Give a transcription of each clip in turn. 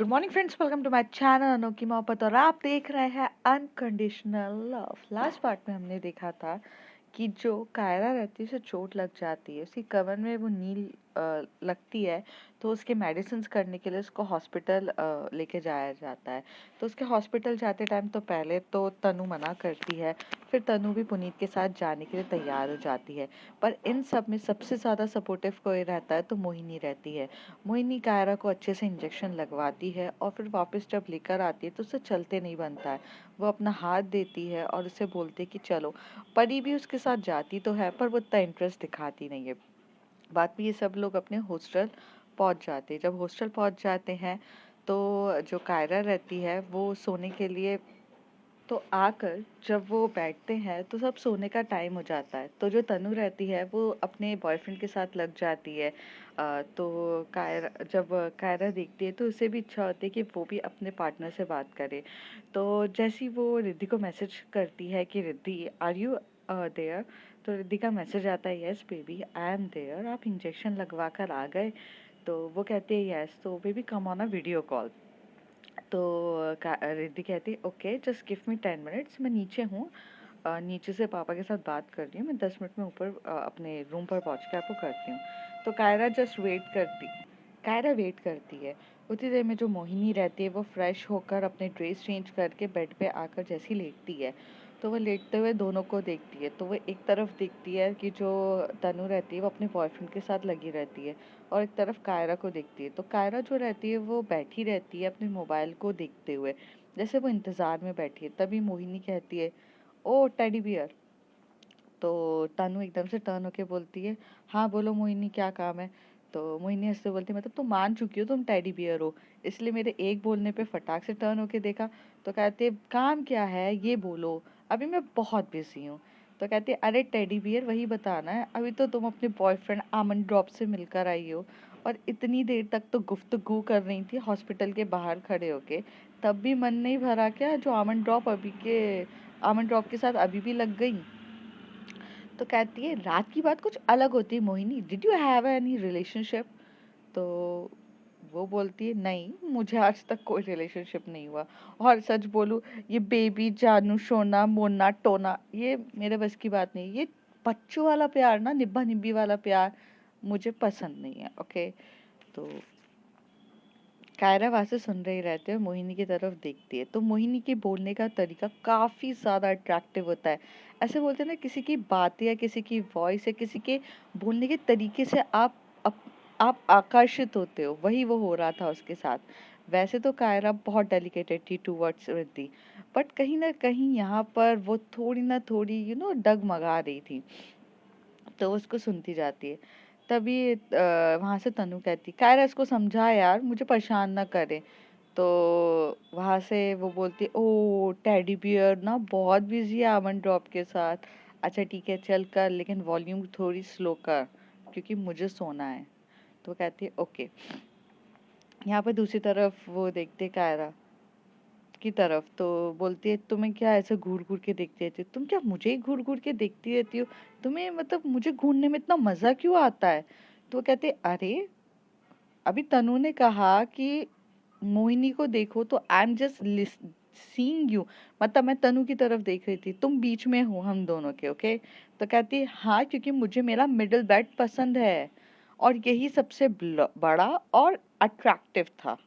Good morning friends, welcome to my channel Anokhi Mohabbat. और आप देख रहे हैं अनकंडीशनल लव। लास्ट पार्ट में हमने देखा था कि जो कायरा रहती है उसे चोट लग जाती है, उसकी कमर में वो नील लगती है। तो उसके मेडिसिन करने के लिए उसको हॉस्पिटल लेके जाया जाता है। तो उसके हॉस्पिटल जाते टाइम तो पहले तो तनु मना करती है, फिर तनु भी पुनीत के साथ जाने के लिए तैयार हो जाती है। पर इन सब में सबसे ज़्यादा सपोर्टिव कोई रहता है तो मोहिनी रहती है। मोहिनी कायरा को अच्छे से इंजेक्शन लगवाती है और फिर वापस जब लेकर आती है तो उसे चलते नहीं बनता है। वो अपना हाथ देती है और उसे बोलती है कि चलो। परी भी उसके साथ जाती तो है पर वो इतना इंटरेस्ट दिखाती नहीं है। बाद में ये सब लोग अपने हॉस्टल पहुंच जाते हैं। जब हॉस्टल पहुंच जाते हैं तो जो कायरा रहती है वो सोने के लिए तो आकर जब वो बैठते हैं तो सब सोने का टाइम हो जाता है। तो जो तनु रहती है वो अपने बॉयफ्रेंड के साथ लग जाती है। तो कायरा जब कायरा देखती है तो उसे भी इच्छा होती है कि वो भी अपने पार्टनर से बात करे। तो जैसी वो रिद्धि को मैसेज करती है कि रिद्धि आर यू देयर। तो रिद्धि का मैसेज आता है, yes baby I am there, आप इंजेक्शन लगवा कर आ गए। तो वो कहती है यस, तो baby come on a video call. तो रिद्धि कहती है okay just give me 10 minutes, मैं नीचे हूँ। नीचे से पापा के साथ बात कर रही हूँ, मैं 10 मिनट में ऊपर अपने रूम पर पहुँच के आपको करती हूँ। तो कायरा वेट करती है। उतनी देर में जो मोहिनी रहती है वो फ्रेश होकर अपने ड्रेस चेंज करके बेड पे आकर जैसी लेटती है तो वो लेटते हुए दोनों को देखती है। तो वो एक तरफ देखती है कि जो तनु रहती है वो अपने बॉयफ्रेंड के साथ लगी रहती है और एक तरफ कायरा को देखती है। तो कायरा जो रहती है वो बैठी रहती है अपने मोबाइल को देखते हुए, जैसे वो इंतज़ार में बैठी है। तभी मोहिनी कहती है ओ टेडी बियर। तो तनु एकदम से टर्न होके बोलती है हाँ बोलो मोहिनी क्या काम है। तो मोहिनी हंसते बोलती है मतलब तुम मान चुकी हो तुम टेडी बियर हो, इसलिए मेरे एक बोलने पे फटाक से टर्न होके देखा। तो कहते काम क्या है ये बोलो, अभी मैं बहुत बिजी हूँ। तो कहते अरे टेडी बियर वही बताना है, अभी तो तुम अपने बॉयफ्रेंड आमन ड्रॉप से मिलकर आई हो और इतनी देर तक तो गुफ्तगू कर रही थी हॉस्पिटल के बाहर खड़े होके, तब भी मन नहीं भरा क्या जो आमन ड्रॉप के साथ अभी भी लग गई। तो कहती है रात की बात कुछ अलग होती है Mohini, did you have any relationship. तो वो बोलती है नहीं मुझे आज तक कोई रिलेशनशिप नहीं हुआ, और सच बोलूं ये बेबी जानू सोना मोना टोना ये मेरे बस की बात नहीं। ये बच्चों वाला प्यार ना, निब्बा निब्बी वाला प्यार मुझे पसंद नहीं है। ओके। तो कायरा वहां से सुन रही रहती है और मोहिनी की तरफ देखती है। तो मोहिनी के बोलने का तरीका काफी ज्यादा अट्रैक्टिव होता है। ऐसे बोलते हैं ना, किसी की बात या किसी की वॉइस या किसी के बोलने के तरीके से आप आकर्षित होते हो, वही वो हो रहा था उसके साथ। वैसे तो कायरा बहुत डेलिकेटेड थी टूवर्ड्स रिद्धि, बट कहीं ना कहीं यहाँ पर वो थोड़ी ना थोड़ी डगमगा रही थी। तो वो उसको सुनती जाती है। तभी वहां से तनु कहती कायरा इसको समझा यार, मुझे परेशान ना करे। तो वहां से वो बोलती ओ टेडी बियर ना बहुत बिजी है अमन ड्रॉप के साथ। अच्छा ठीक है चल कर, लेकिन वॉल्यूम थोड़ी स्लो कर क्योंकि मुझे सोना है। तो कहती है ओके। यहाँ पर दूसरी तरफ वो देखते कायरा की तरफ, तो बोलती है तुम्हें क्या ऐसे घूर घूर के देखती रहती हो, तुम क्या मुझे ही घूर घूर के देखती रहती हो, तुम्हें मतलब मुझे घूरने में इतना मजा क्यों आता है। तो वो कहते अरे अभी तनु ने कहा कि मोहिनी को देखो, तो I am just seeing you, मतलब मैं तनु की तरफ देख रही थी, तुम बीच में हो हम दोनों के। ओके। तो कहती है हाँ क्योंकि मुझे मेरा मिडिल बेड पसंद है और यही सबसे बड़ा और अट्रैक्टिव था।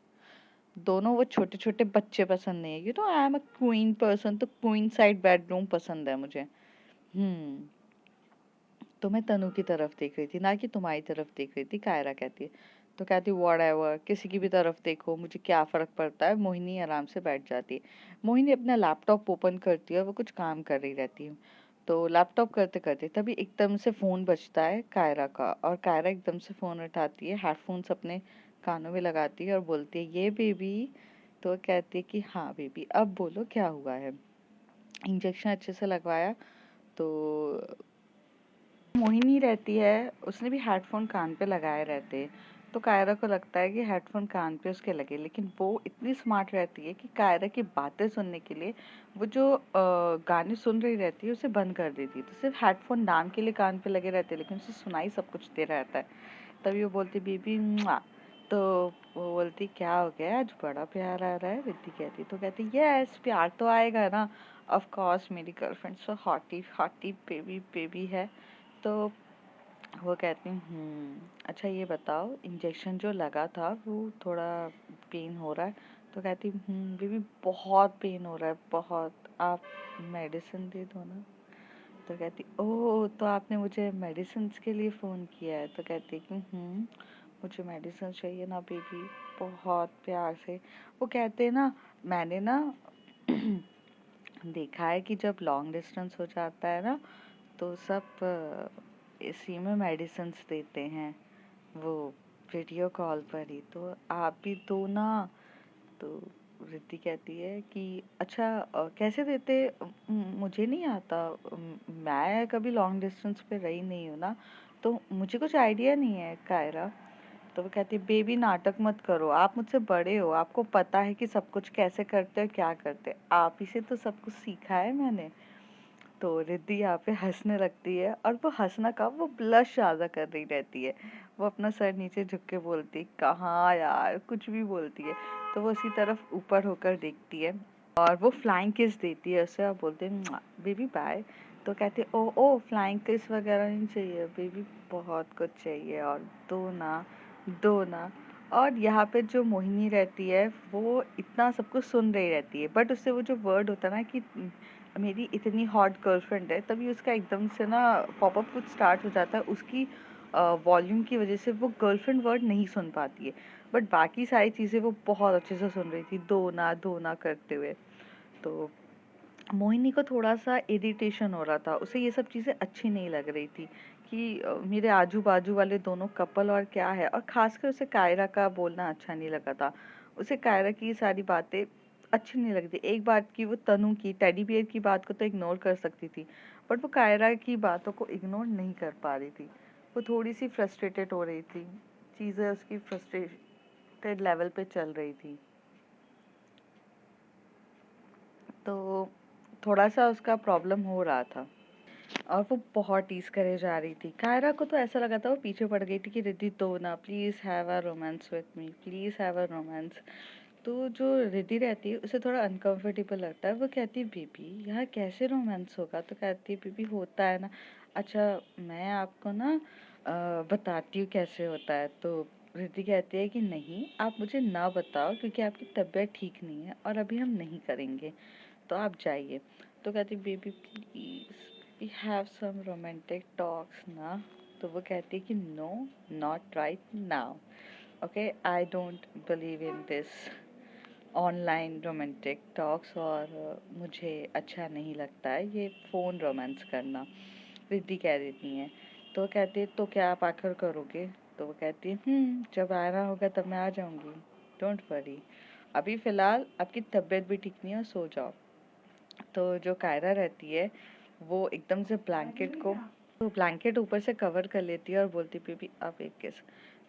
दोनों वो छोटे छोटे बच्चे पसंद नहीं है, I am a queen person, तो क्वीन साइड बेडरूम पसंद है मुझे। हम्म। तो मैं तनु की तरफ देख रही थी ना कि तुम्हारी तरफ देख रही थी, कायरा कहती है। तो कहती व्हाटएवर, किसी की भी तरफ देखो मुझे क्या फर्क पड़ता है। मोहिनी आराम से बैठ जाती है। मोहिनी अपना लैपटॉप ओपन करती है और वो कुछ काम कर रही रहती है। तो लैपटॉप करते करते तभी एकदम से फोन बजता है कायरा का, और कायरा एकदम से फोन उठाती है, हेडफोन्स अपने कानों में लगाती है और बोलती है ये बेबी। तो कहती है कि हाँ बेबी अब बोलो क्या हुआ है, इंजेक्शन अच्छे से लगवाया। तो मोहिनी रहती है, उसने भी हेडफोन कान पे लगाए रहते हैं। तो कायरा को लगता है कि हेडफोन कान पे उसके लगे, लेकिन वो इतनी स्मार्ट रहती है कि कायरा की बातें सुनने के लिए वो जो गाने सुन रही रहती है उसे बंद कर देती है। तो सिर्फ हेडफोन नाम के लिए कान पे लगे रहते हैं लेकिन उसे सुनाई सब कुछ दे रहता है। तभी वो बोलती बीबी मुआ। तो वो बोलती क्या हो गया, आज बड़ा प्यार आ रहा है। रिद्धि कहती, तो कहती यस प्यार तो आएगा ना, ऑफ कोर्स मेरी girlfriend so hottie hottie baby baby है। तो वो कहती अच्छा ये बताओ, इंजेक्शन जो लगा था वो थोड़ा पेन हो रहा है। तो कहती बेबी बहुत पेन हो रहा है बहुत, आप मेडिसिन दे दो ना। तो कहती ओह, तो आपने मुझे मेडिसिन के लिए फ़ोन किया है। तो कहती कि मुझे मेडिसिन चाहिए ना बेबी, बहुत प्यार से। वो कहते हैं ना, मैंने ना देखा है कि जब लॉन्ग डिस्टेंस हो जाता है ना, तो सब इसी में मेडिसिन्स देते हैं, वो वीडियो कॉल पर ही। तो आप भी दो ना। तो रिद्धि कहती है कि अच्छा कैसे देते, मुझे नहीं आता, मैं कभी लॉन्ग डिस्टेंस पे रही नहीं हूँ ना, तो मुझे कुछ आइडिया नहीं है कायरा। तो वो कहती है बेबी नाटक मत करो, आप मुझसे बड़े हो, आपको पता है कि सब कुछ कैसे करते हैं क्या करते हैं, आप ही से तो सब कुछ सीखा है मैंने। तो रिद्धि यहाँ पे हंसने लगती है, और वो हंसना का वो ब्लश ज़्यादा कर रही रहती है। वो अपना सर नीचे झुक के बोलती है कहाँ यार, कुछ भी बोलती है। तो वो उसी तरफ ऊपर होकर देखती है, और वो फ्लाइंग किस देती है उसे, और बोलते हैं बेबी बाय। तो कहती है ओ ओ फ्लाइंग किस वगैरह नहीं चाहिए बेबी, बहुत कुछ चाहिए, और दो ना, दो ना। और यहाँ पे जो मोहिनी रहती है वो इतना सब कुछ सुन रही रहती है, बट उससे वो जो वर्ड होता है ना कि मेरी इतनी हॉट गर्लफ्रेंड है, तभी उसका एकदम से ना पॉपअप कुछ स्टार्ट हो जाता है, उसकी वॉल्यूम की वजह से वो गर्लफ्रेंड वर्ड नहीं सुन पाती है। बट बाकी सारी चीज़ें वो बहुत अच्छे से सुन रही थी, दो ना करते हुए। तो मोहिनी को थोड़ा-सा इरिटेशन हो रहा था, उसे ये सब चीज़ें अच्छी नहीं लग रही थी कि मेरे आजू-बाजू वाले दोनों कपल और क्या है, और ख़ासकर उसे कायरा का बोलना अच्छा नहीं लगा था। उसे कायरा की ये सारी बातें अच्छी नहीं लग रही थी। एक बात की वो तनु की टेडी बियर की बात को तो इग्नोर कर सकती थी, बट वो कायरा की बातों को इग्नोर नहीं कर पा रही थी। वो थोड़ी-सी फ्रस्ट्रेटेड हो रही थी, चीज़ें उसकी फ्रस्ट्रेटेड लेवल पे चल रही थी। तो थोड़ा-सा उसका प्रॉब्लम हो रहा था। और वो बहुत टीज़ करे जा रही थी। कायरा को तो ऐसा लगा था वो पीछे पड़ गई थी कि रिद्धि दो ना, please have a romance with me, please have a romance. तो जो रिद्धि रहती है उसे थोड़ा अनकंफर्टेबल लगता है। वो कहती है बेबी यहाँ कैसे रोमांस होगा। तो कहती है बेबी होता है ना। अच्छा मैं आपको ना बताती हूँ कैसे होता है। तो रिद्धि कहती है कि नहीं आप मुझे ना बताओ, क्योंकि आपकी तबीयत ठीक नहीं है और अभी हम नहीं करेंगे, तो आप जाइए। तो कहती baby please we have some romantic talks ना। तो वो कहती है कि no, not right now, okay I don't believe in this online romantic talks, और मुझे अच्छा नहीं लगता है ये फ़ोन रोमांस करना, रिद्धि कह देती हैं। तो कहती है तो क्या आप आकर करोगे। तो वो कहती है जब आना होगा तब मैं आ जाऊंगी, डोंट वरी, अभी फ़िलहाल आपकी तबीयत भी ठीक नहीं है, सो जाओ। तो जो कायरा रहती है वो एकदम से ब्लैंकेट को, तो ब्लैंकेट ऊपर से कवर कर लेती है और बोलती बेबी अब एक किस।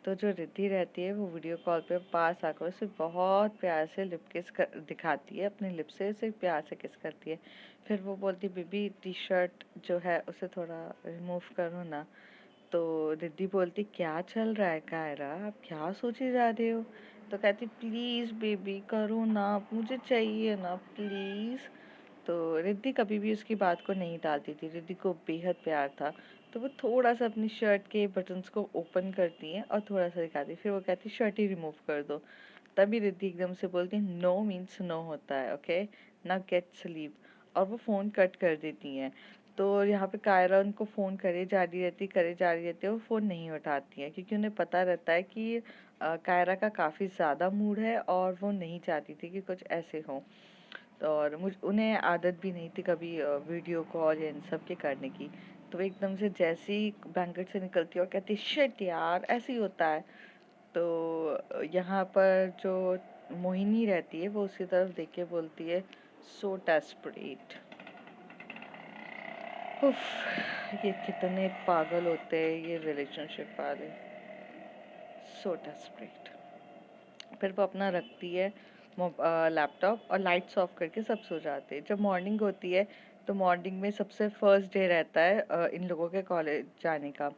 तो जो रिद्धि रहती है वो वीडियो कॉल पे पास आकर उसे बहुत प्यार से लिप किस कर दिखाती है, अपने लिप से उसे प्यार से किस करती है। फिर वो बोलती बेबी टी शर्ट जो है उसे थोड़ा रिमूव करो ना। तो रिद्धि बोलती क्या चल रहा है कायरा, आप क्या सोचे जा रहे हो। तो कहती प्लीज़ बेबी करो ना, मुझे चाहिए ना प्लीज़। तो रिद्धि कभी भी उसकी बात को नहीं टालती थी, रिद्धि को बेहद प्यार था। तो वो थोड़ा सा अपनी शर्ट के बटन्स को ओपन करती हैं और थोड़ा सा दिखाती, फिर वो कहती शर्ट ही रिमूव कर दो। तभी रिद्धि एकदम से बोलती नो मीन्स नो होता है, ओके ना गेट स्लीप, और वो फ़ोन कट कर देती हैं। तो यहाँ पे कायरा उनको फ़ोन करे जा रही रहती है, वो फ़ोन नहीं उठाती हैं क्योंकि उन्हें पता रहता है कि कायरा का काफ़ी ज़्यादा मूड है और वो नहीं चाहती थी कि कुछ ऐसे हो। और मुझ उन्हें आदत भी नहीं थी कभी वीडियो कॉल या इन सब के करने की। तो वो एकदम से जैसे ही ब्लैंकेट से निकलती है और कहती है शिट यार ऐसे ही होता है। तो यहाँ पर जो मोहिनी रहती है वो उसकी तरफ देख के बोलती है सो डेस्परेट। उफ, ये कितने पागल होते हैं ये रिलेशनशिप वाले, सो डेस्परेट। फिर वो अपना रखती है लैपटॉप और लाइट्स ऑफ करके सब सो जाते हैं। जब मॉर्निंग होती है तो मॉर्निंग में सबसे फर्स्ट डे रहता है इन लोगों के कॉलेज जाने का।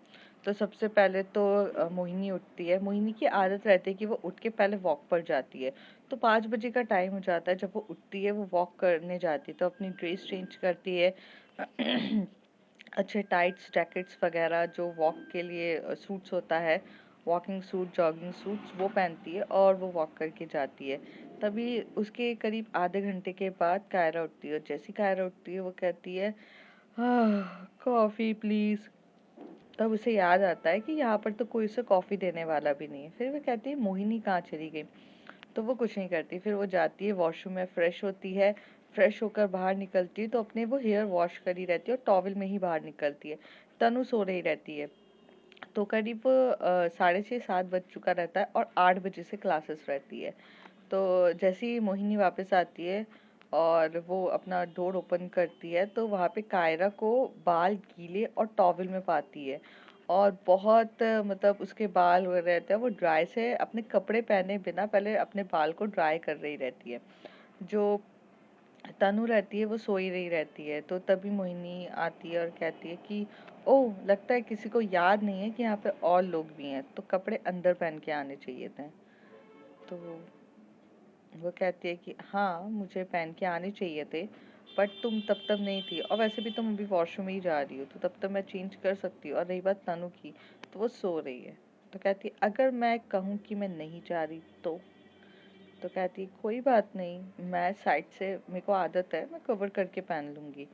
तो सबसे पहले तो मोहिनी उठती है। मोहिनी की आदत रहती है कि वो उठ के पहले वॉक पर जाती है। तो 5 बजे का टाइम हो जाता है जब वो उठती है, वो वॉक करने जाती है, तो अपनी ड्रेस चेंज करती है। अच्छे टाइट्स जैकेट्स वगैरह जो वॉक के लिए सूट्स होता है, वॉकिंग सूट, जॉगिंग सूट्स, वो पहनती है और वो वॉक करके जाती है। तभी उसके करीब आधे घंटे के बाद कायरा उठती है, और जैसी कायरा उठती है वो कहती है, कॉफ़ी प्लीज़। तब उसे याद आता है कि यहाँ पर तो कोई उसे कॉफ़ी देने वाला भी नहीं है। फिर वो कहती है मोहिनी कहाँ चली गई। तो वो कुछ नहीं करती, फिर वो जाती है वॉशरूम में, फ्रेश होती है। फ्रेश होकर बाहर निकलती है तो अपने वो हेयर वॉश करी रहती है और टॉवल में ही बाहर निकलती है। तनु सो रही रहती है। तो करीब 6:30 7 बज चुका रहता है और 8 बजे से क्लासेस रहती है। तो जैसे ही मोहिनी वापस आती है और वो अपना डोर ओपन करती है, तो वहाँ पे कायरा को बाल गीले और टॉवल में पाती है। और बहुत मतलब उसके बाल हो रहते हैं, वो ड्राई से अपने कपड़े पहने बिना पहले अपने बाल को ड्राई कर रही रहती है। जो तनु रहती है वो सोई रही रहती है। तो तभी मोहिनी आती है और कहती है कि ओह, लगता है किसी को याद नहीं है कि यहाँ पे और लोग भी हैं, तो कपड़े अंदर पहन के आने चाहिए थे। तो वो कहती है कि हाँ, मुझे पहन के आने चाहिए थे, बट तुम तब तक नहीं थी, और वैसे भी तुम अभी वॉशरूम ही जा रही हो, तो तब तक मैं चेंज कर सकती हूँ। और रही बात तनु की, तो वो सो रही है। तो कहती है अगर मैं कहूँ कि मैं नहीं जा रही तो कहती है कोई बात नहीं, मैं साइड से, मेरे को आदत है, मैं कवर करके पहन लूंगी।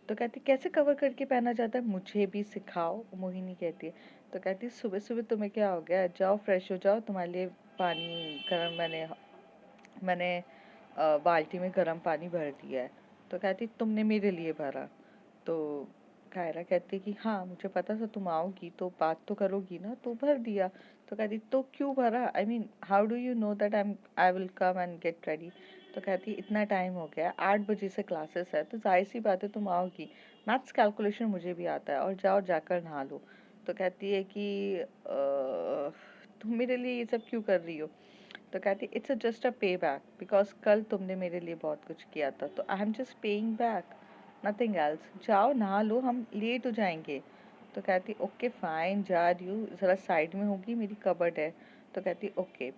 तो कहती कैसे कवर करके पहना जाता है, मुझे भी सिखाओ, मोहिनी कहती है। तो कहती सुबह सुबह तुम्हें क्या हो गया, जाओ फ्रेश हो जाओ, तुम्हारे लिए पानी गर्म मैंने मैंने बाल्टी में गर्म पानी भर दिया है। तो कहती तुमने मेरे लिए भरा। तो कायरा कहती कि हाँ, मुझे पता था तुम आओगी तो बात तो करोगी ना, तो भर दिया। तो कहती तो क्यों भरा, I mean how do you know that I will come and get ready. तो कहती इतना टाइम हो गया, 8 बजे से क्लासेस है, तो जाहिर सी बात है तुम आओगी। मैथ्स कैलकुलेशन मुझे भी आता है, और जाओ जाकर नहा लो। तो कहती है कि तुम मेरे लिए ये सब क्यों कर रही हो। तो कहती इट्स जस्ट अ पे बैक, बिकॉज कल तुमने मेरे लिए बहुत कुछ किया था, तो I am just paying back, nothing else. जाओ नहा लो, हम लेट हो जाएंगे। तो कहती ओके फाइन, जा रही हूँ, ज़रा साइड में होगी, मेरी कबर्ड है। तो कहती ओके।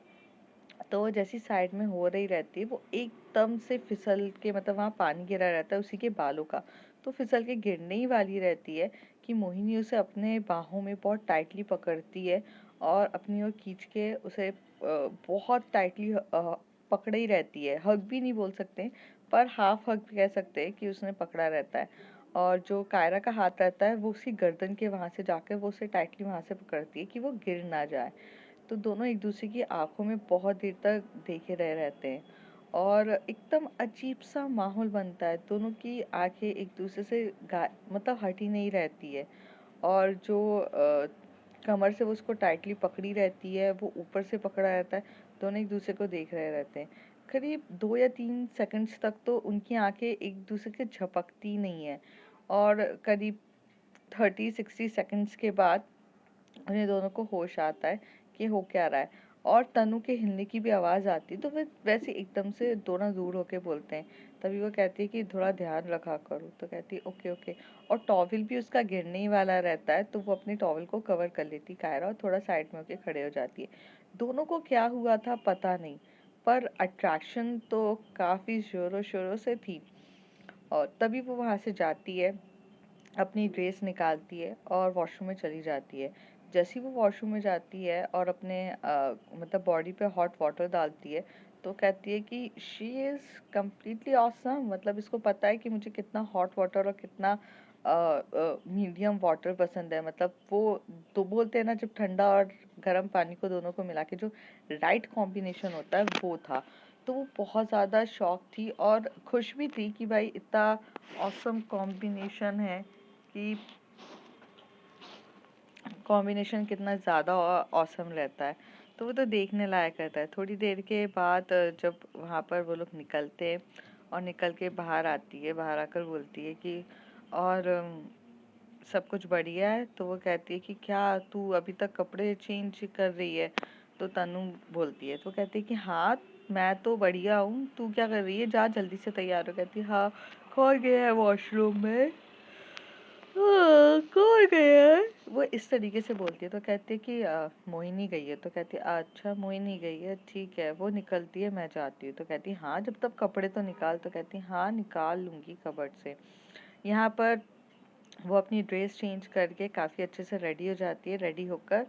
तो वो जैसी साइड में हो रही रहती है, वो एकदम से फिसल के, मतलब वहाँ पानी गिरा रहता है उसी के बालों का, तो फिसल के गिरने ही वाली रहती है कि मोहिनी उसे अपने बाहों में बहुत टाइटली पकड़ती है और अपनी ओर खींच के उसे बहुत टाइटली पकड़े ही रहती है। हग भी नहीं बोल सकते, पर हाफ हग कह सकते हैं कि उसने पकड़ा रहता है। और जो कायरा का हाथ रहता है वो उसकी गर्दन के वहां से जाकर वो उसे टाइटली वहां से पकड़ती है कि वो गिर ना जाए। तो दोनों एक दूसरे की आंखों में बहुत देर तक देखे रह रहते हैं, और एकदम अजीब सा माहौल बनता है। दोनों की आंखें एक दूसरे से मतलब हटी नहीं रहती है। और जो कमर से वो उसको टाइटली पकड़ी रहती है, वो ऊपर से पकड़ा रहता है। दोनों एक दूसरे को देख रहे रहते हैं। करीब 2 या 3 सेकंड्स तक तो उनकी आंखें एक दूसरे के झपकती नहीं है, और करीब 30 60 सेकंड्स के बाद उन्हें दोनों को होश आता है कि हो क्या रहा है, और तनु के हिलने की भी आवाज़ आती है। तो वे वैसे एकदम से दोनों दूर होके बोलते हैं। तभी वो कहती है कि थोड़ा ध्यान रखा करो। तो कहती है ओके ओके। और टॉवल भी उसका गिरने ही वाला रहता है, तो वो अपनी टॉवल को कवर कर लेती कायरा, और थोड़ा साइड में होके खड़े हो जाती है। दोनों को क्या हुआ था पता नहीं, पर अट्रैक्शन तो काफ़ी ज़ोरों शोरों से थी। और तभी वो वहाँ से जाती है, अपनी ड्रेस निकालती है और वॉशरूम में चली जाती है। जैसे ही वो वॉशरूम में जाती है और अपने मतलब बॉडी पे हॉट वाटर डालती है, तो कहती है कि शी इज़ कम्प्लीटली ऑसम, मतलब इसको पता है कि मुझे कितना हॉट वाटर और कितना मीडियम वाटर पसंद है। मतलब वो तो बोलते हैं ना, जब ठंडा और गर्म पानी को दोनों को मिला के जो राइट कॉम्बिनेशन होता है, वो था। तो वो बहुत ज़्यादा शॉक थी और खुश भी थी कि भाई इतना ऑसम कॉम्बिनेशन है, कि कॉम्बिनेशन कितना ज़्यादा ऑसम रहता है। तो वो तो देखने लायक रहता है। थोड़ी देर के बाद जब वहाँ पर वो लोग निकलते हैं और निकल के बाहर आती है, बाहर आकर बोलती है कि और सब कुछ बढ़िया है। तो वो कहती है कि क्या तू अभी तक कपड़े चेंज कर रही है। तो तनु बोलती है, तो कहती है कि हाँ, मैं तो बढ़िया हूँ, तू क्या कर रही है, जा जल्दी से तैयार हो। कहती है हाँ, कौन गया है वॉशरूम में। कौन गई है? वो इस तरीके से बोलती है, तो कहती है कि मोहिनी गई है। तो कहती है अच्छा मोहिनी गई है, ठीक है। वो निकलती है, मैं जाती हूँ। तो कहती है हाँ जब तक कपड़े तो निकाल। तो कहती है हाँ निकाल लूंगी कबर्ड से। यहाँ पर वो अपनी ड्रेस चेंज करके काफ़ी अच्छे से रेडी हो जाती है। रेडी होकर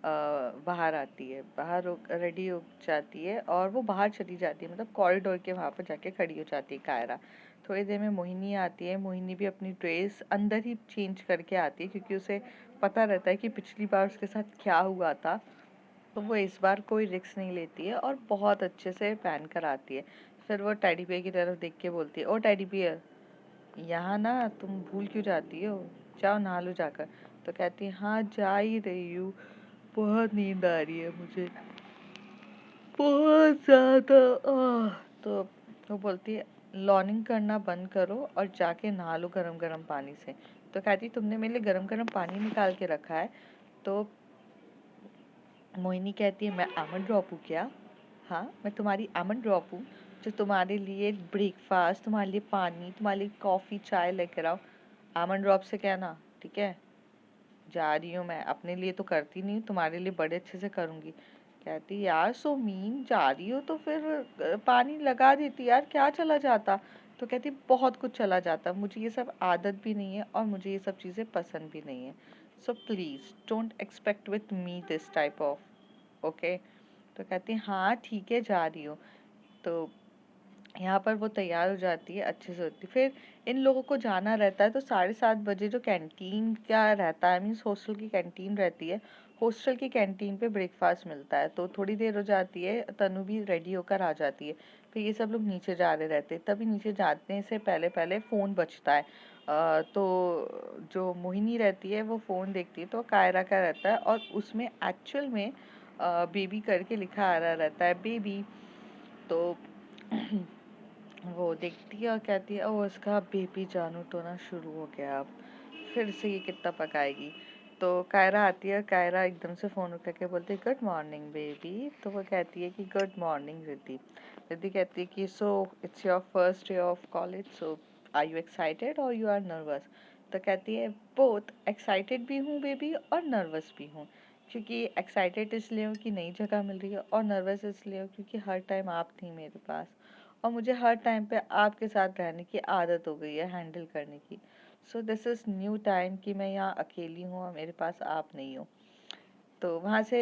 बाहर आती है, बाहर रेडी हो जाती है और वो बाहर चली जाती है, मतलब कॉरिडोर के वहाँ पर जाके खड़ी हो जाती है कायरा। थोड़ी देर में मोहिनी आती है। मोहिनी भी अपनी ड्रेस अंदर ही चेंज करके आती है, क्योंकि उसे पता रहता है कि पिछली बार उसके साथ क्या हुआ था। तो वो इस बार कोई रिस्क नहीं लेती है और बहुत अच्छे से पहन कर आती है। फिर वो टेडी बियर की तरफ देख के बोलती है, ओ टेडी बियर, यहाँ ना तुम भूल क्यों जाती हो, जाओ नहा लो जाकर। तो कहती है हाँ जा ही रही हूँ, बहुत नींद आ रही है मुझे, बहुत ज़्यादा। तो वो बोलती है लॉनिंग करना बंद करो और जाके नहा लो गरम गरम पानी से। तो कहती तुमने मेरे लिए गरम गरम पानी निकाल के रखा है। तो मोहिनी कहती है मैं आमंड ड्रॉप हूँ क्या? हाँ मैं तुम्हारी आमंड ड्रॉप हूँ जो तुम्हारे लिए ब्रेकफास्ट, तुम्हारे लिए पानी, तुम्हारे लिए कॉफ़ी चाय लेकर आओ। आमंड ड्रॉप से कहना, ठीक है? जा रही हूँ मैं, अपने लिए तो करती नहीं, तुम्हारे लिए बड़े अच्छे से करूँगी। कहती यार सो मीन, जा रही हो तो फिर पानी लगा देती यार, क्या चला जाता? तो कहती बहुत कुछ चला जाता, मुझे ये सब आदत भी नहीं है और मुझे ये सब चीज़ें पसंद भी नहीं है। So please don't expect with me this type of, okay? तो कहती हाँ ठीक है जा रही हूँ। तो यहाँ पर वो तैयार हो जाती है, अच्छे से होती है। फिर इन लोगों को जाना रहता है, तो 7:30 बजे जो कैंटीन का रहता है, मीन्स हॉस्टल की कैंटीन रहती है, हॉस्टल की कैंटीन पे ब्रेकफास्ट मिलता है। तो थोड़ी देर हो जाती है, तनु भी रेडी होकर आ जाती है। फिर ये सब लोग नीचे जा रहे रहते हैं, तभी नीचे जाने से पहले पहले फ़ोन बजता है। तो जो मोहिनी रहती है वो फ़ोन देखती है, तो कायरा का रहता है और उसमें एक्चुअल में बेबी करके लिखा आ रहा रहता है, बेबी। तो वो देखती है और कहती है ओ उसका बेबी जानू टोना शुरू हो गया अब, फिर से ये कितना पकाएगी। तो कायरा आती है और कायरा एकदम से फ़ोन उठा के बोलती है गुड मॉर्निंग बेबी। तो वो कहती है कि गुड मॉर्निंग रिद्धि। रिद्धि कहती है कि so it's your first day of college, so are you excited और यू आर नर्वस? तो कहती है बोथ, एक्साइटेड भी हूँ बेबी और नर्वस भी हूँ। क्योंकि एक्साइटेड इसलिए हूँ कि नई जगह मिल रही है और नर्वस इसलिए हूँ क्योंकि हर टाइम आप थी मेरे पास और मुझे हर टाइम पे आपके साथ रहने की आदत हो गई है, हैंडल करने की। So this is new time कि मैं यहाँ अकेली हूँ और मेरे पास आप नहीं हो। तो वहाँ से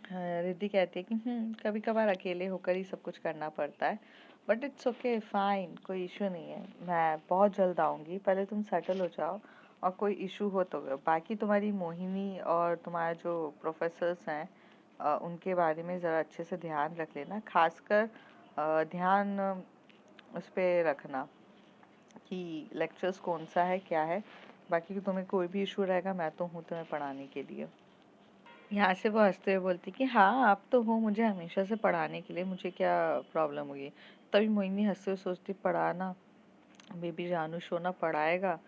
रिद्धि कहती है कि कभी कभार अकेले होकर ही सब कुछ करना पड़ता है, बट इट्स ओके फाइन, कोई इशू नहीं है, मैं बहुत जल्द आऊँगी, पहले तुम सेटल हो जाओ और कोई इशू हो तो बाकी तुम्हारी मोहिनी और तुम्हारे जो प्रोफेसर्स हैं उनके बारे में ज़रा अच्छे से ध्यान रख लेना, खासकर ध्यान उस पे रखना कि लेक्चर्स कौन सा है क्या है। बाकी तुम्हें कोई भी इशू रहेगा मैं तो हूँ तुम्हें पढ़ाने के लिए। यहाँ से वो हंसते हुए बोलती कि हाँ आप तो हो मुझे हमेशा से पढ़ाने के लिए, मुझे क्या प्रॉब्लम हुई। तभी मोहिनी हंसते हुए सोचती पढ़ाना, बेबी जानू शोना पढ़ाएगा।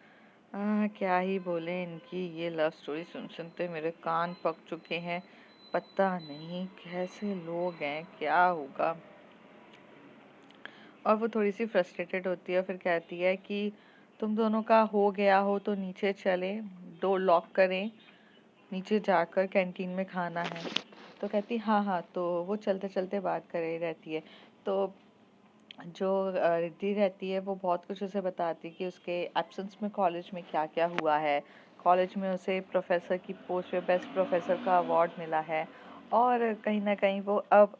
क्या ही बोले, इनकी ये लव स्टोरी सुन सुनते मेरे कान पक चुके हैं, पता नहीं कैसे लोग हैं, क्या होगा। और वो थोड़ी सी फ्रस्ट्रेटेड होती है, फिर कहती है कि तुम दोनों का हो गया हो तो नीचे चलें, डोर लॉक करें, नीचे जाकर कैंटीन में खाना है। तो कहती हाँ हाँ। तो वो चलते चलते बात कर रही रहती है। तो जो रिद्धि रहती है वो बहुत कुछ उसे बताती है कि उसके एब्सेंस में कॉलेज में क्या क्या हुआ है। कॉलेज में उसे प्रोफेसर की पोस्ट पे बेस्ट प्रोफेसर का अवार्ड मिला है और कहीं ना कहीं वो अब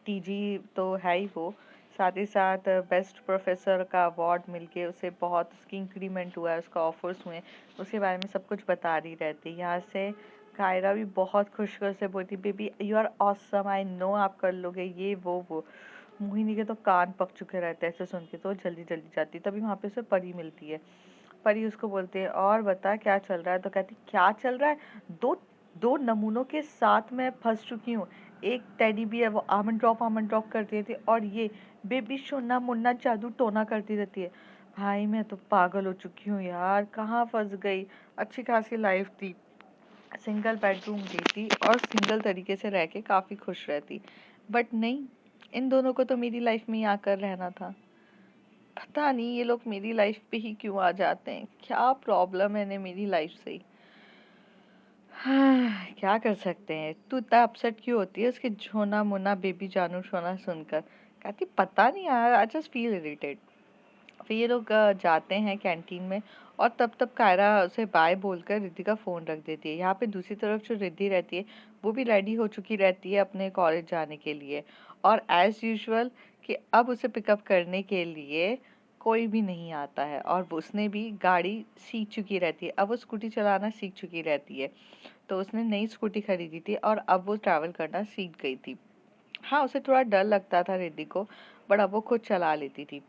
टीजी तो है ही वो, साथ ही साथ बेस्ट प्रोफेसर का अवार्ड मिलके उसे बहुत उसकी इंक्रीमेंट हुआ है, उसका ऑफर्स हुए, उसके बारे में सब कुछ बता रही रहती है। यहाँ से कायरा भी बहुत खुश कर से बोलती baby you are awesome, I know आप कर लोगे ये वो। मोहिनी के तो कान पक चुके रहते हैं ऐसे सुन के, तो जल्दी जल्दी जाती। तभी वहाँ पे उसे परी मिलती है। परी उसको बोलते हैं और बता क्या चल रहा है? तो कहती क्या चल रहा है, दो दो नमूनों के साथ मैं फंस चुकी हूँ। एक टेडी भी है वो आमंड ड्रॉप करती रहती है और ये बेबी सोना मुन्ना जादू टोना करती रहती है। भाई मैं तो पागल हो चुकी हूँ यार, कहाँ फंस गई। अच्छी खासी लाइफ थी, सिंगल बेडरूम लेती और सिंगल तरीके से रह के काफ़ी खुश रहती, बट नहीं, इन दोनों को तो मेरी लाइफ में ही आकर रहना था। पता नहीं ये लोग मेरी लाइफ पे ही क्यों आ जाते हैं, क्या प्रॉब्लम है इन्हें मेरी लाइफ से। हाँ, क्या कर सकते हैं। तू इतना अपसेट क्यों होती है उसके झोना मोना बेबी जानू सोना सुनकर। कहती पता नहीं यार, आई जस्ट फील इरिटेट। फिर ये लोग जाते हैं कैंटीन में, और तब तब कायरा उसे बाय बोलकर रिद्धि का फोन रख देती है। यहाँ पे दूसरी तरफ जो रिद्धि रहती है वो भी रेडी हो चुकी रहती है अपने कॉलेज जाने के लिए, और एज यूजुअल कि अब उसे पिकअप करने के लिए कोई भी नहीं आता है, और उसने भी गाड़ी सीख चुकी रहती है, अब वो स्कूटी चलाना सीख चुकी रहती है। तो उसने नई स्कूटी खरीदी थी और अब वो ट्रैवल करना सीख गई थी। हाँ, उसे थोड़ा डर लगता था रिद्धि को, बट अब वो खुद चला लेती थी।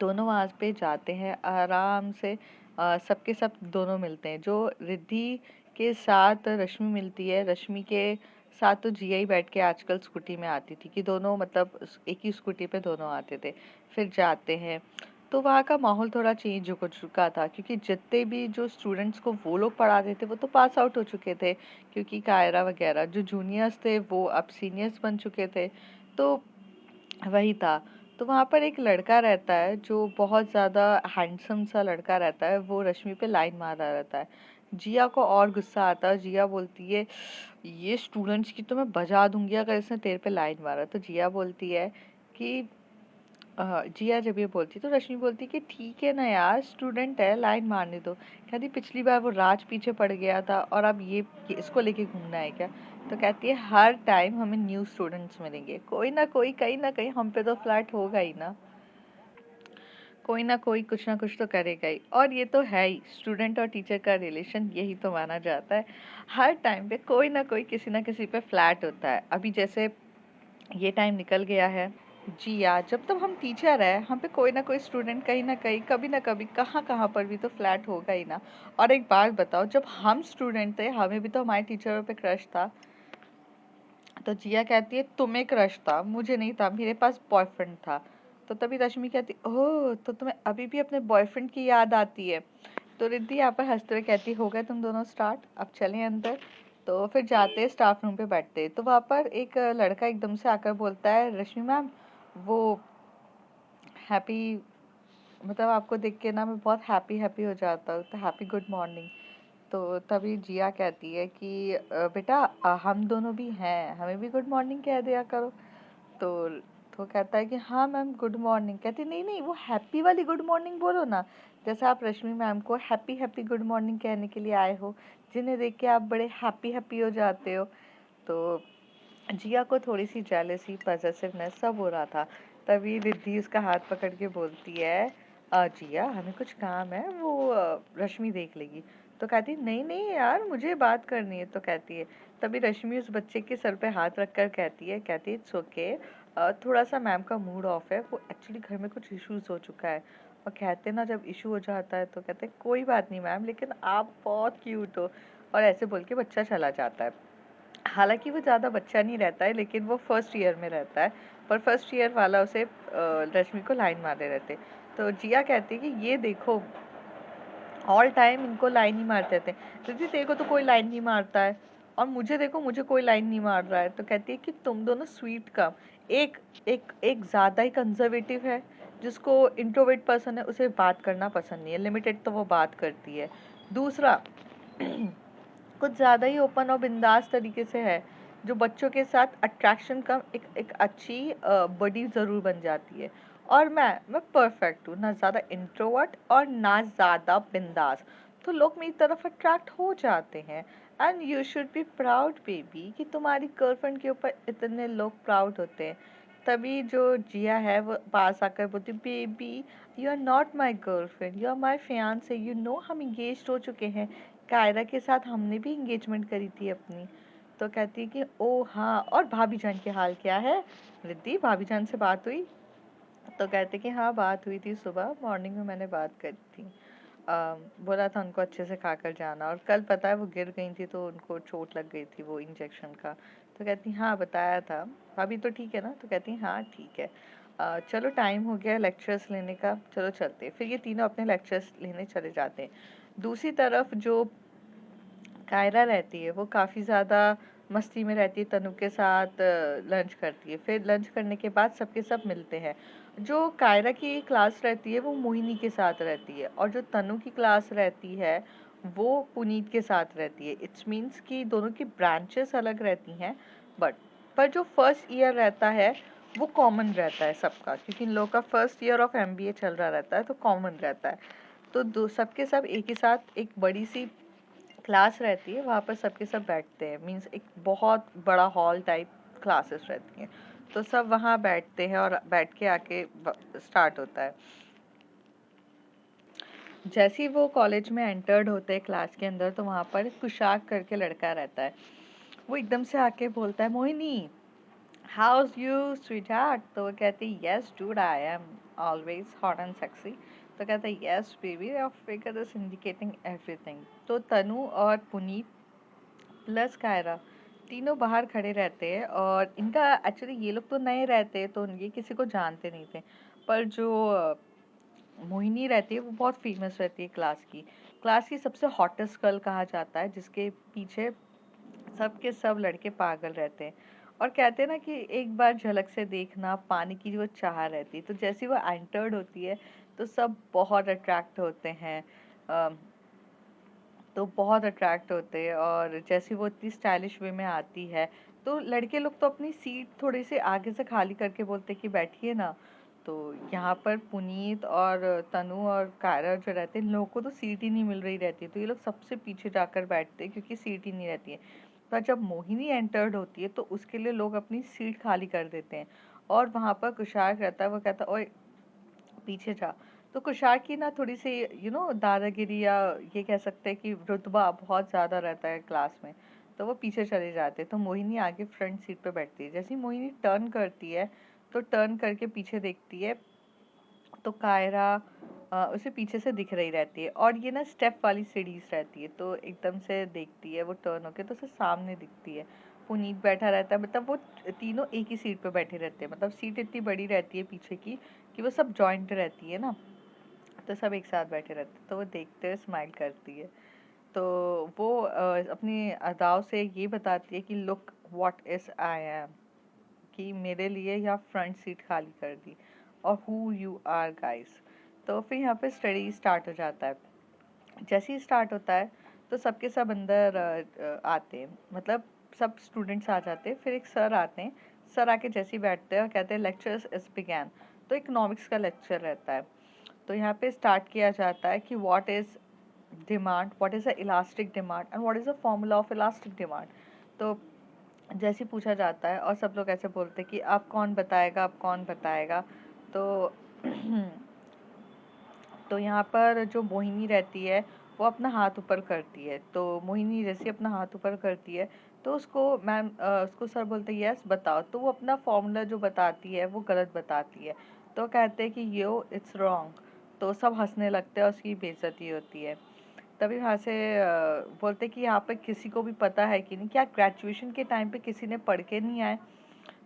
दोनों वहाँ पे जाते हैं आराम से, सबके सब दोनों मिलते हैं। जो रिद्धि के साथ रश्मि मिलती है, रश्मि के साथ तो जिया ही बैठ के आजकल स्कूटी में आती थी, कि दोनों मतलब एक ही स्कूटी पे दोनों आते थे। फिर जाते हैं तो वहाँ का माहौल थोड़ा चेंज हो चुका था, क्योंकि जितने भी जो स्टूडेंट्स को वो लोग पढ़ाते थे वो तो पास आउट हो चुके थे, क्योंकि कायरा वगैरह जो जूनियर्स थे वो अब सीनियर्स बन चुके थे। तो वही था। तो वहाँ पर एक लड़का रहता है जो बहुत ज़्यादा हैंडसम सा लड़का रहता है, वो रश्मि पे लाइन मार रहा रहता है। जिया को और गुस्सा आता है, जिया बोलती है ये स्टूडेंट्स की तो मैं बजा दूंगी अगर इसने तेरे पे लाइन मारा। तो जिया बोलती है कि जिया जब ये बोलती तो रश्मि बोलती कि ठीक है ना यार, स्टूडेंट है, लाइन मारने दो। कहती पिछली बार वो राज पीछे पड़ गया था और अब ये इसको लेके घूमना है क्या। तो कहती है हर टाइम हमें न्यू स्टूडेंट्स मिलेंगे, कोई ना कोई कहीं ना कहीं हम पे तो फ्लैट होगा ही ना, कोई ना कुछ तो करेगा ही। और ये तो है ही, स्टूडेंट और टीचर का रिलेशन यही तो माना जाता है, हर टाइम पे कोई ना कोई किसी ना किसी पे फ्लैट होता है। अभी जैसे ये टाइम निकल गया है, जी यार, जब तक हम टीचर है हम पे कोई ना कोई स्टूडेंट कहीं ना कहीं कभी ना कभी कहाँ कहाँ पर भी तो फ्लैट होगा ही ना। और एक बात बताओ, जब हम स्टूडेंट थे हमें भी तो हमारे टीचरों पे क्रश था। तो जिया कहती है तुम्हें क्रश था, मुझे नहीं था, मेरे पास बॉयफ्रेंड था। तो तभी रश्मि कहती ओह, तो तुम्हें अभी भी अपने बॉयफ्रेंड की याद आती है। तो रिद्धि यहाँ पर हंसते हुए कहती हो गए तुम दोनों स्टार्ट, अब चलें अंदर। तो फिर जाते स्टाफ रूम पे बैठते, तो वहाँ पर एक लड़का एकदम से आकर बोलता है रश्मि मैम, वो हैप्पी, मतलब आपको देख के ना मैं बहुत हैप्पी हैप्पी हो जाता हूँ, तो हैप्पी गुड मॉर्निंग। तो तभी जिया कहती है कि बेटा हम दोनों भी हैं, हमें भी गुड मॉर्निंग कह दिया करो। तो तो कहता है कि हाँ मैम गुड मॉर्निंग। कहती नहीं नहीं, वो हैप्पी वाली गुड मॉर्निंग बोलो ना, जैसे आप रश्मि मैम को हैप्पी हैप्पी गुड मॉर्निंग कहने के लिए आए हो, जिन्हें देख के आप बड़े हैप्पी हैप्पी हो जाते हो। तो जिया को थोड़ी सी जेलसी पॉसेसिवनेस सब हो रहा था। तभी रिद्धि उसका हाथ पकड़ के बोलती है जिया हमें कुछ काम है, वो रश्मि देख लेगी। तो कहती है नहीं नहीं यार मुझे बात करनी है। तो कहती है, तभी रश्मि उस बच्चे के सर पे हाथ रख कर कहती है इट्स ओके, थोड़ा सा मैम का मूड ऑफ है, वो एक्चुअली घर में कुछ इश्यूज हो चुका है। और कहते ना जब इशू हो जाता है तो कहते हैं कोई बात नहीं मैम, लेकिन आप बहुत क्यूट हो। और ऐसे बोल के बच्चा चला जाता है। हालाँकि वो ज़्यादा बच्चा नहीं रहता है, लेकिन वो फर्स्ट ईयर में रहता है, पर फर्स्ट ईयर वाला उसे रश्मि को लाइन मारने रहते। तो जिया कहती है कि ये देखो ऑल टाइम इनको लाइन ही मारते थे, दीदी तेरे को तो कोई लाइन नहीं मारता है, और मुझे देखो मुझे कोई लाइन नहीं मार रहा है। तो कहती है कि तुम दोनों स्वीट कम, एक एक एक ज़्यादा ही कंजर्वेटिव है, जिसको इंट्रोवर्ट पर्सन है उसे बात करना पसंद नहीं है, लिमिटेड तो वो बात करती है। दूसरा कुछ ज़्यादा ही ओपन और बिंदास तरीके से है, जो बच्चों के साथ अट्रैक्शन का एक एक अच्छी बड़ी ज़रूर बन जाती है। और मैं परफेक्ट हूँ, ना ज़्यादा इंट्रोवर्ट और ना ज़्यादा बिंदास, तो लोग मेरी तरफ अट्रैक्ट हो जाते हैं। And you should be proud baby कि तुम्हारी गर्लफ्रेंड के ऊपर इतने लोग प्राउड होते हैं। तभी जो जिया है वो पास आकर बोलती baby you are not my girlfriend, you are my fiancee, you know हम इंगेज हो चुके हैं, कायरा के साथ हमने भी इंगेजमेंट करी थी अपनी। तो कहती है कि ओ हाँ, और भाभी जान के हाल क्या है। रिद्धि भाभी जान से बात हुई। तो कहते कि हाँ बात हुई थी, सुबह मॉर्निंग में मैंने बात करी थी, बोला था उनको अच्छे से खाकर जाना, और कल पता है वो गिर गई थी तो उनको चोट लग गई थी वो इंजेक्शन का। तो कहती हाँ बताया था, भाभी तो ठीक है ना। तो कहती हाँ ठीक है, चलो टाइम हो गया लेक्चर्स लेने का, चलो चलते। फिर ये तीनों अपने लेक्चर्स लेने चले जाते हैं। दूसरी तरफ जो कायरा रहती है वो काफ़ी ज़्यादा मस्ती में रहती है, तनु के साथ लंच करती है। फिर लंच करने के बाद सबके सब मिलते हैं। जो कायरा की क्लास रहती है वो मोहिनी के साथ रहती है, और जो तनु की क्लास रहती है वो पुनीत के साथ रहती है। इट्स मीन्स कि दोनों की ब्रांचेस अलग रहती हैं, बट पर जो फर्स्ट ईयर रहता है वो कॉमन रहता है सबका, क्योंकि इन लोगों का फर्स्ट ईयर ऑफ एमबीए चल रहा रहता है, तो कॉमन रहता है। तो दो सबके सब एक ही साथ एक बड़ी सी क्लास रहती है, वहाँ पर सबके सब बैठते हैं। मीन्स एक बहुत बड़ा हॉल टाइप क्लासेस रहती हैं, तो सब वहाँ बैठते हैं और बैठ के आके स्टार्ट होता है। जैसे ही वो कॉलेज में एंटर्ड होते हैं क्लास के अंदर, तो वहाँ पर कुशाक करके लड़का रहता है। वो एकदम से आके बोलता है, Mohini, house you sweet heart? तो वो कहती है, yes dude, I am always hot and sexy. तो कहता है, yes baby, your figure is indicating everything. तो तनु और पुनीत प्लस कायरा तीनों बाहर खड़े रहते हैं, और इनका एक्चुअली ये लोग तो नए रहते हैं, तो ये किसी को जानते नहीं थे। पर जो मोहिनी रहती है वो बहुत फेमस रहती है क्लास की सबसे हॉटेस्ट गर्ल कहा जाता है, जिसके पीछे सबके सब लड़के पागल रहते हैं। और कहते हैं ना कि एक बार झलक से देखना, पानी की जो चाह रहती है, तो जैसे वो एंटर्ड होती है तो सब बहुत अट्रैक्ट होते हैं। तो बहुत अट्रैक्ट होते हैं, और जैसे वो इतनी स्टाइलिश वे में आती है, तो लड़के लोग तो अपनी सीट थोड़ी सी आगे से खाली करके बोलते हैं कि बैठिए ना। तो यहाँ पर पुनीत और तनु और कायरा जो रहते हैं, इन लोगों को तो सीट ही नहीं मिल रही रहती, तो ये लोग सबसे पीछे जाकर बैठते हैं क्योंकि सीट ही नहीं रहती है। पर जब मोहिनी एंटर्ड होती है तो उसके लिए लोग अपनी सीट खाली कर देते हैं, और वहाँ पर कुशाक रहता है, वो कहता है, ओए पीछे जा। तो कुशाक की ना थोड़ी सी दादागिरी, या ये कह सकते हैं कि रुतबा बहुत ज़्यादा रहता है क्लास में, तो वो पीछे चले जाते हैं। तो मोहिनी आगे फ्रंट सीट पे बैठती है। जैसे ही मोहिनी टर्न करती है, तो टर्न करके पीछे देखती है, तो कायरा उसे पीछे से दिख रही रहती है, और ये ना स्टेप वाली सीढ़ीज रहती है, तो एकदम से देखती है वो टर्न होके, तो उसे सामने दिखती है पुनीत बैठा रहता है। मतलब वो तीनों एक ही सीट पे बैठे रहते हैं, मतलब सीट इतनी बड़ी रहती है पीछे की कि वो सब जॉइंट रहती है ना, तो सब एक साथ बैठे रहते हैं। तो वो देखते हुए स्माइल करती है। तो वो अपनी अदाओं से ये बताती है कि look what is I am, कि मेरे लिए यहाँ फ्रंट सीट खाली कर दी, और हु यू आर गाइस। तो फिर यहाँ पे स्टडी स्टार्ट हो जाता है। जैसे ही स्टार्ट होता है तो सबके सब अंदर आते हैं, मतलब सब स्टूडेंट्स आ जाते हैं। फिर एक सर आते हैं, सर आके जैसे ही बैठते हैं और कहते हैं, लेक्चर्स इज बिगैन। तो इकोनॉमिक्स का लेक्चर रहता है। तो यहाँ पे स्टार्ट किया जाता है कि what is demand, what is the elastic demand, and what is the formula of elastic demand. तो जैसे पूछा जाता है, और सब लोग ऐसे बोलते हैं कि अब कौन बताएगा, अब कौन बताएगा। तो तो यहाँ पर जो मोहिनी रहती है वो अपना हाथ ऊपर करती है। तो मोहिनी जैसे अपना हाथ ऊपर करती है, तो उसको मैम उसको सर बोलते हैं, यस बताओ। तो वो अपना फॉर्मूला जो बताती है वो गलत बताती है। तो कहते हैं कि यो इट्स रॉन्ग। तो सब हंसने लगते हैं, उसकी बेइज्जती होती है। तभी वहाँ से बोलते हैं कि यहाँ पे किसी को भी पता है कि नहीं, क्या ग्रेजुएशन के टाइम पे किसी ने पढ़ के नहीं आए?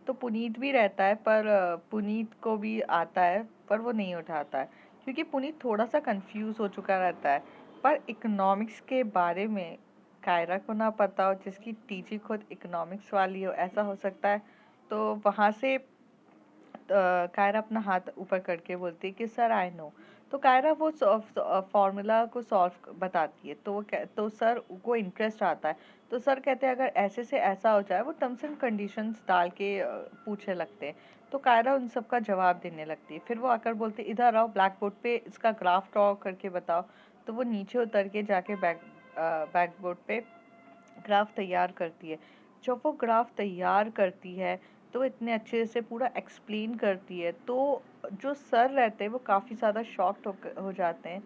तो पुनीत भी रहता है, पर पुनीत को भी आता है, पर वो नहीं उठाता है, क्योंकि पुनीत थोड़ा सा कंफ्यूज हो चुका रहता है। पर इकोनॉमिक्स के बारे में कायरा को ना पता हो, जिसकी टीची खुद इकोनॉमिक्स वाली हो, ऐसा हो सकता है। तो वहाँ से कायरा अपना हाथ ऊपर करके बोलती है कि सर आई नो। तो कायरा वो फॉर्मूला को सॉल्व बताती है, तो तो सर को इंटरेस्ट आता है। तो सर कहते हैं, अगर ऐसे से ऐसा हो जाए, वो टर्म्स एंड कंडीशंस डाल के पूछने लगते हैं। तो कायरा उन सब का जवाब देने लगती है। फिर वो आकर बोलते, इधर आओ, ब्लैक बोर्ड पे इसका ग्राफ ड्रॉ करके बताओ। तो वो नीचे उतर के जाके बैक बोर्ड पे ग्राफ तैयार करती है। जब वो ग्राफ तैयार करती है, तो इतने अच्छे से पूरा एक्सप्लेन करती है, तो जो सर रहते हैं वो काफ़ी ज़्यादा शॉक्ड हो जाते हैं।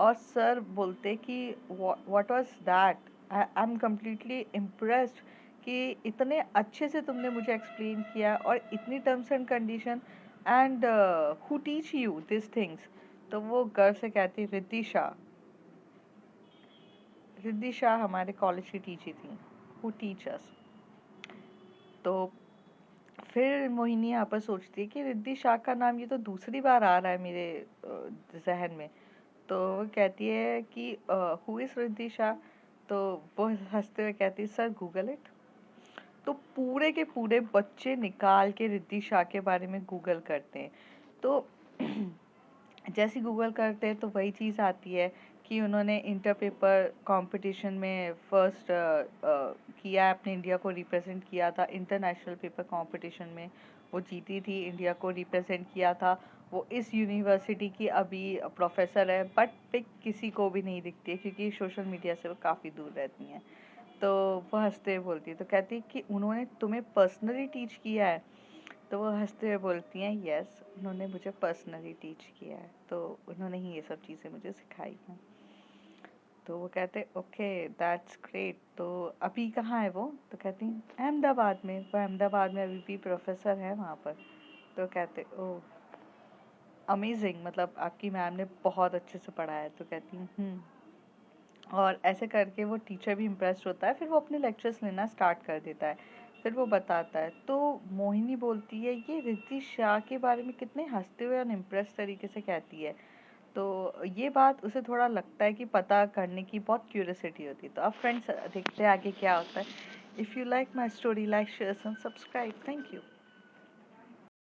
और सर बोलते कि what was that, I am completely impressed कि इतने अच्छे से तुमने मुझे एक्सप्लेन किया, और इतनी terms and condition, and who teach you this things. तो वो गर्व से कहती, रिद्धि शाह। रिद्धि शाह हमारे कॉलेज की टीचर थी, हु टीच अस। तो फिर मोहिनी यहाँ पर सोचती है कि रिद्धि शाह का नाम ये तो दूसरी बार आ रहा है मेरे जहन में। तो वो कहती है कि हु इज रिद्धि शाह? तो वो हंसते हुए कहती है, सर गूगल इट। तो पूरे के पूरे बच्चे निकाल के रिद्धि शाह के बारे में गूगल करते हैं। तो जैसे गूगल करते हैं तो वही चीज़ आती है कि उन्होंने इंटर पेपर कंपटीशन में फर्स्ट किया है, अपने इंडिया को रिप्रेजेंट किया था इंटरनेशनल पेपर कंपटीशन में। वो जीती थी, इंडिया को रिप्रेजेंट किया था। वो इस यूनिवर्सिटी की अभी प्रोफेसर है, बट पिक किसी को भी नहीं दिखती है क्योंकि सोशल मीडिया से वो काफ़ी दूर रहती हैं। तो वो हंसते हुए बोलती है, तो कहती है कि उन्होंने तुम्हें पर्सनली टीच किया है? तो वो हंसते हुए बोलती हैं, यस, उन्होंने मुझे पर्सनली टीच किया है, तो उन्होंने ही ये सब चीज़ें मुझे सिखाई हैं। तो वो कहते ओके, दैट्स ग्रेट, तो अभी कहाँ है वो? तो कहती हैं अहमदाबाद में। वो अहमदाबाद में अभी भी प्रोफेसर है वहाँ पर। तो कहते ओह अमेजिंग, मतलब आपकी मैम ने बहुत अच्छे से पढ़ाया है। तो कहती हैं और ऐसे करके वो टीचर भी इम्प्रेस्ड होता है, फिर वो अपने लेक्चर्स लेना स्टार्ट कर देता है। फिर वो बताता है, तो मोहिनी बोलती है ये रिद्धि शाह के बारे में कितने हंसते हुए और इम्प्रेस तरीके से कहती है। तो ये बात उसे थोड़ा लगता है कि पता करने की बहुत क्यूरियोसिटी होती है। तो अब फ्रेंड्स देखते हैं आगे क्या होता है। If you like my story, like share and subscribe. Thank you.